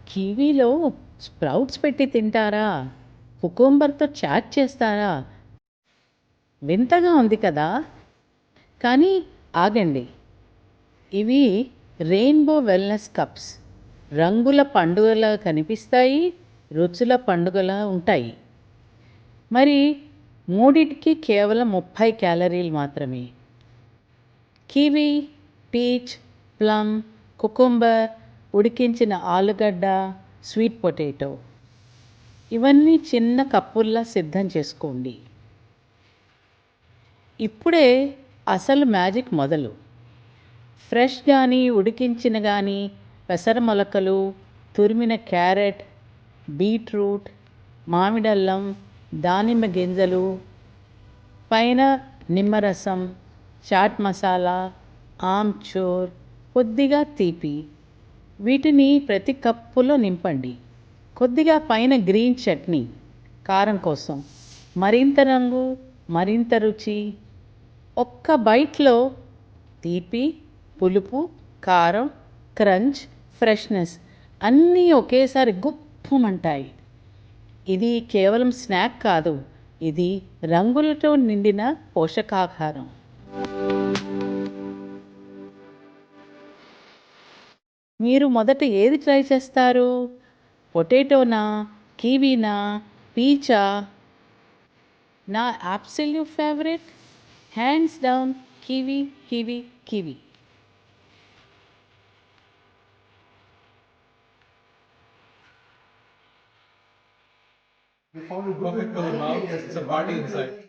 కివీలో sprouts పెట్టి తింటారా? కుకుంబర్‌తో chat చేస్తారా? వింతగా ఉంది కదా! కానీ ఆగండి. ఇవి రెయిన్‌బో వెల్‌నెస్ కప్స్. రంగుల పండుగలా కనిపిస్తాయి. రుచుల పండుగలా ఉంటాయి. మరి మూడిటికి కేవలం 30 క్యాలరీలు మాత్రమే. కివీ, పీచ్, ప్లమ్, కుకుంబర్, ఉడికించిన ఆలుగడ్డ, స్వీట్ పొటాటో. ఇవన్నీ చిన్న కప్పుల్లా సిద్ధం చేసుకోండి. ఇప్పుడే అసలు మ్యాజిక్ మొదలు. ఫ్రెష్ కానీ ఉడికించిన కానీ పెసర మొలకలు, తురిమిన క్యారెట్, బీట్రూట్, మామిడల్లం, దానిమ్మ గింజలు, పైన నిమ్మరసం, చాట్ మసాలా, ఆమ్చూర్, కొద్దిగా తీపి. వీటిని ప్రతి కప్పులో నింపండి. కొద్దిగా పైన గ్రీన్ చట్నీ కారం కోసం. మరింత రంగు, మరింత రుచి. ఒక్క బైట్లో తీపి, పులుపు, కారం, క్రంచ్, ఫ్రెష్నెస్ అన్నీ ఒకేసారి గుప్పుమంటాయి. ఇది కేవలం స్నాక్ కాదు, ఇది రంగులతో నిండిన పోషకాహారం. మీరు మొదట ఏది ట్రై చేస్తారు? పొటాటోనా, కివీనా, పీచా? నా absolute favourite hands down kiwi, kiwi, kiwi. You found it perfect for the mouth. It's a party inside.